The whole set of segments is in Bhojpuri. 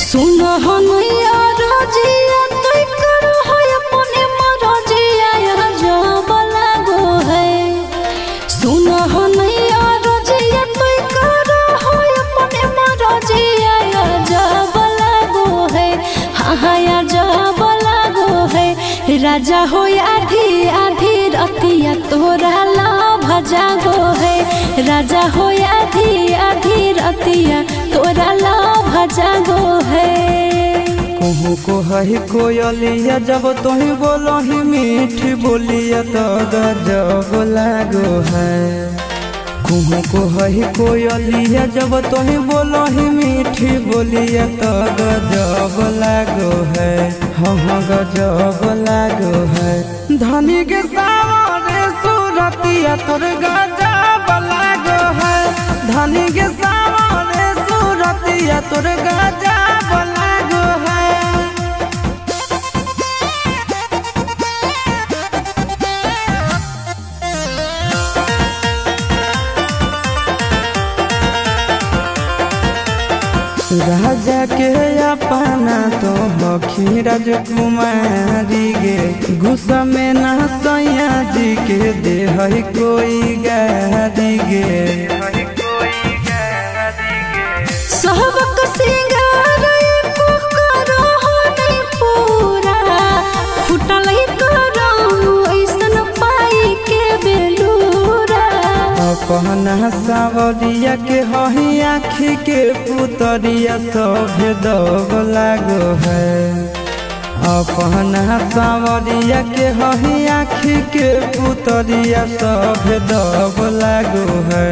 सुन हनैया रजिया तोय करो है अपने मरजिया जब लागो है। सुन हनैया रजिया तोय करो है अपने मरजिया जब लागो है। हाँ जब लागो है। राजा हो आधी आधी रतिया तोरा लाभ जागो है। राजा हो आधी आधी रतिया तोरा लाभ जागो है। कहूँ को है कोयलिया जब तुही बोलो ही मीठी बोलिया तो गजब लागो है। कहूँ को है कोयलिया जब तुही बोलो ही मीठी बोलिया तो गजब लागो है। हाँ गजब लागो है। धनी के सामने सूरतिया तोर गजब लागो है। धनी के सामने सूरतिया तोर गजब लागो है। राजा के अपना तो हखी राजकुमारी गे। गुस्सा में ना सैया जी के दे है कोई गारी गे। सहबक सिंगार एको करो नहीं पूरा फुटल करो ऐसन पाई के बेलूरा। अपना सावरिया के हही आँखी के पुतरिया सभे दब लागो है। अपना सावरिया के हही आँखी के पुतरिया सभे दब लागो है।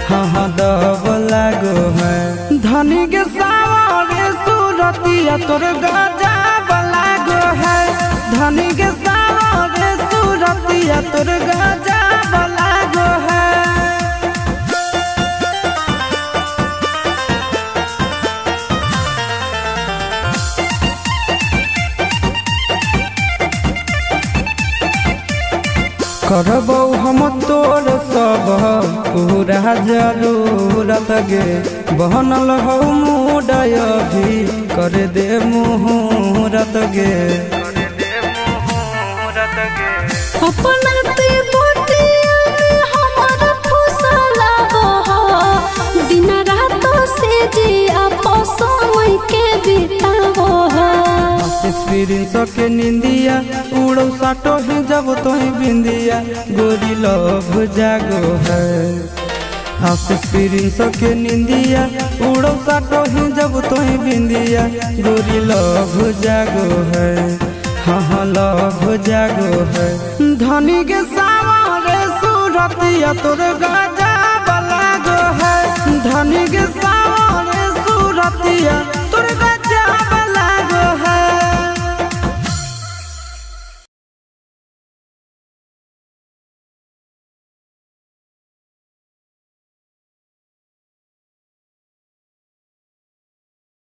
हाँ दब लागो है। धनी के सावरे सूरतिया तोर गजब लागो है। धनी के सावरे सूरतिया तोर गजब लागो है। करबो हम तोर सब पूरा जरूरत गे। बहनल हो मुडय भी कर दे मुहूर्त गे। अपना ते बोटिया में हमारा फुसला बहो दिन रात से जी आपस में के बितावो हो। एक्सपीरियंस के निंदिया उड़ो साटो ही जब तोही बिंदिया गोरी लव जागो है। एक्सपीरियंस के निंदिया उड़ो साटो ही जब तोही बिंदिया गोरी लव जागो है। हाँ लव जागो है। धनी के सामने सूरतिया तोर गजब लागो है। धनी के सामने सूरतिया तोर गजब